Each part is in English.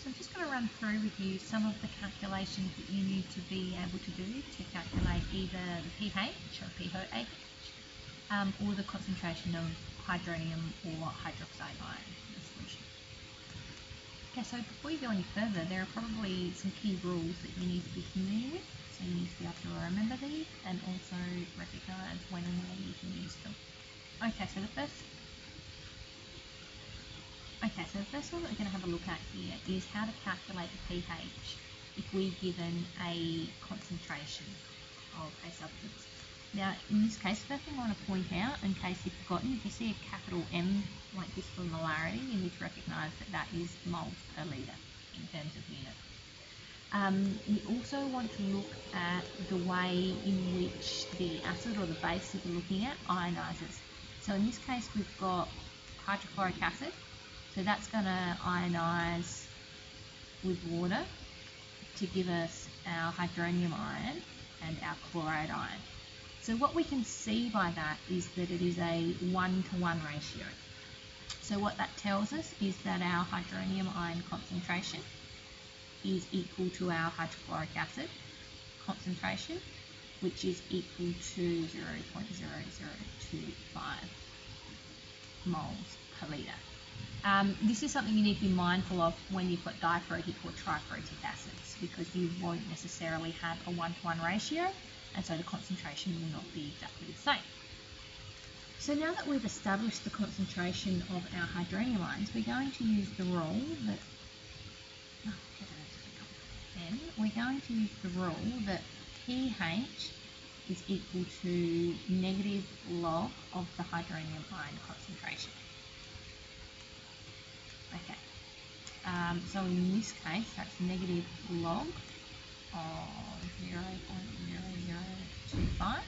So I'm just going to run through with you some of the calculations that you need to be able to do to calculate either the pH or pOH or the concentration of hydronium or hydroxide ion in the solution. Okay, so before you go any further, there are probably some key rules that you need to be familiar with. So you need to be able to remember these and also recognise when and where you can use them. Okay, so the first one that we're going to have a look at here is how to calculate the pH if we're given a concentration of a substance. Now, in this case, the first thing I want to point out, in case you've forgotten, if you see a capital M like this for molarity, you need to recognise that that is moles per litre in terms of unit. You also want to look at the way in which the acid or the base that you're looking at ionises. So in this case, we've got hydrochloric acid. So that's going to ionise with water to give us our hydronium ion and our chloride ion. So what we can see by that is that it is a 1-to-1 ratio. So what that tells us is that our hydronium ion concentration is equal to our hydrochloric acid concentration, which is equal to 0.0025 moles per litre. This is something you need to be mindful of when you've got diprotic or triprotic acids, because you won't necessarily have a 1-to-1 ratio, and so the concentration will not be exactly the same. So now that we've established the concentration of our hydronium ions, we're going to use the rule that pH is equal to negative log of the hydronium ion concentration. Okay, so in this case, that's negative log of 0.0025,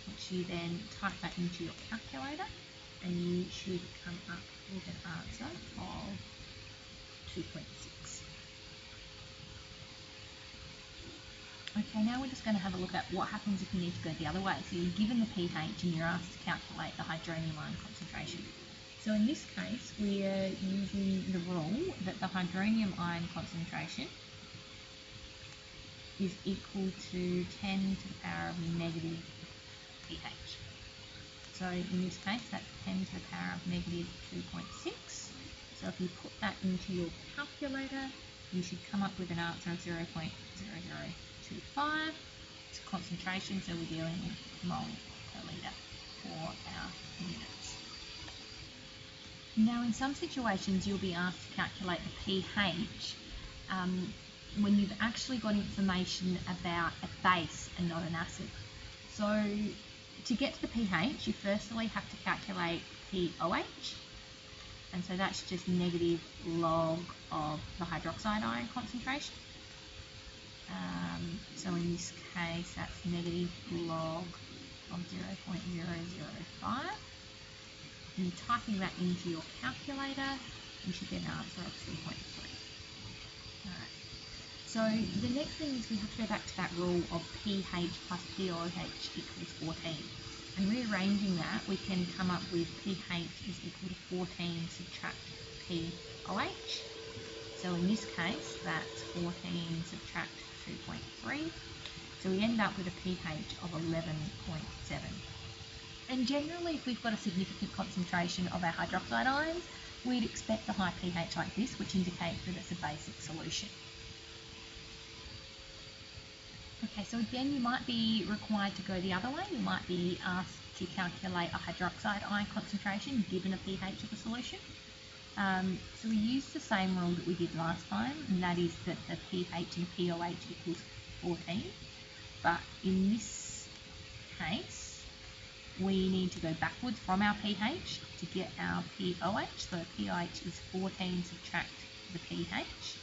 which you then type that into your calculator, and you should come up with an answer of 2.6. Okay, now we're just going to have a look at what happens if you need to go the other way. So you're given the pH and you're asked to calculate the hydronium ion concentration. So in this case, we are using the rule that the hydronium ion concentration is equal to 10 to the power of negative pH. So in this case, that's 10 to the power of negative 2.6. So if you put that into your calculator, you should come up with an answer of 0.0025. It's a concentration, so we're dealing with mole per litre for our units. Now, in some situations, you'll be asked to calculate the pH when you've actually got information about a base and not an acid. So to get to the pH, you firstly have to calculate pOH, and so that's just negative log of the hydroxide ion concentration. So in this case, that's negative log of 0.005. And typing that into your calculator, you should get an answer of 2.3. Alright. So the next thing is we have to go back to that rule of pH plus pOH equals 14. And rearranging that, we can come up with pH is equal to 14 subtract pOH. So in this case, that's 14 subtract 2.3. So we end up with a pH of 11.7. And generally, if we've got a significant concentration of our hydroxide ions, we'd expect a high pH like this, which indicates that it's a basic solution. Okay, so again, you might be required to go the other way. You might be asked to calculate a hydroxide ion concentration given a pH of the solution. So we used the same rule that we did last time, and that is that the pH and pOH equals 14. But in this case, we need to go backwards from our pH to get our pOH. So pOH is 14 subtract the pH.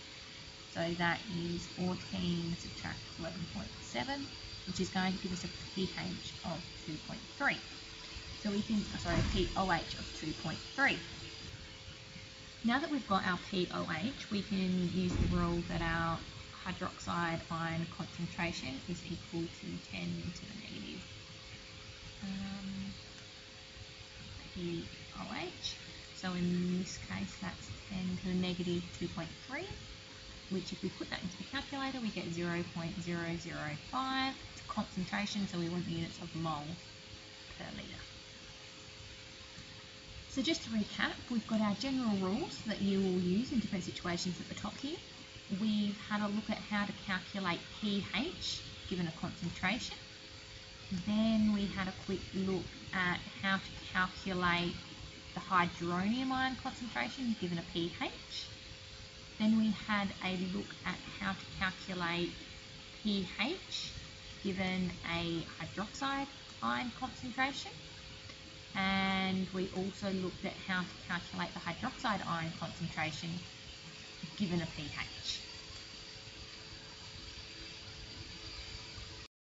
So that is 14 subtract 11.7, which is going to give us a pH of 2.3. So we can, pOH of 2.3. Now that we've got our pOH, we can use the rule that our hydroxide ion concentration is equal to 10 to the negative pOH. So in this case, that's 10 to the negative 2.3. which if we put that into the calculator, we get 0.005 concentration, so we want units of mole per litre. So just to recap, we've got our general rules that you will use in different situations at the top here. We've had a look at how to calculate pH given a concentration. Then we had a quick look at how to calculate the hydronium ion concentration given a pH. Then we had a look at how to calculate pH given a hydroxide ion concentration. And we also looked at how to calculate the hydroxide ion concentration given a pH.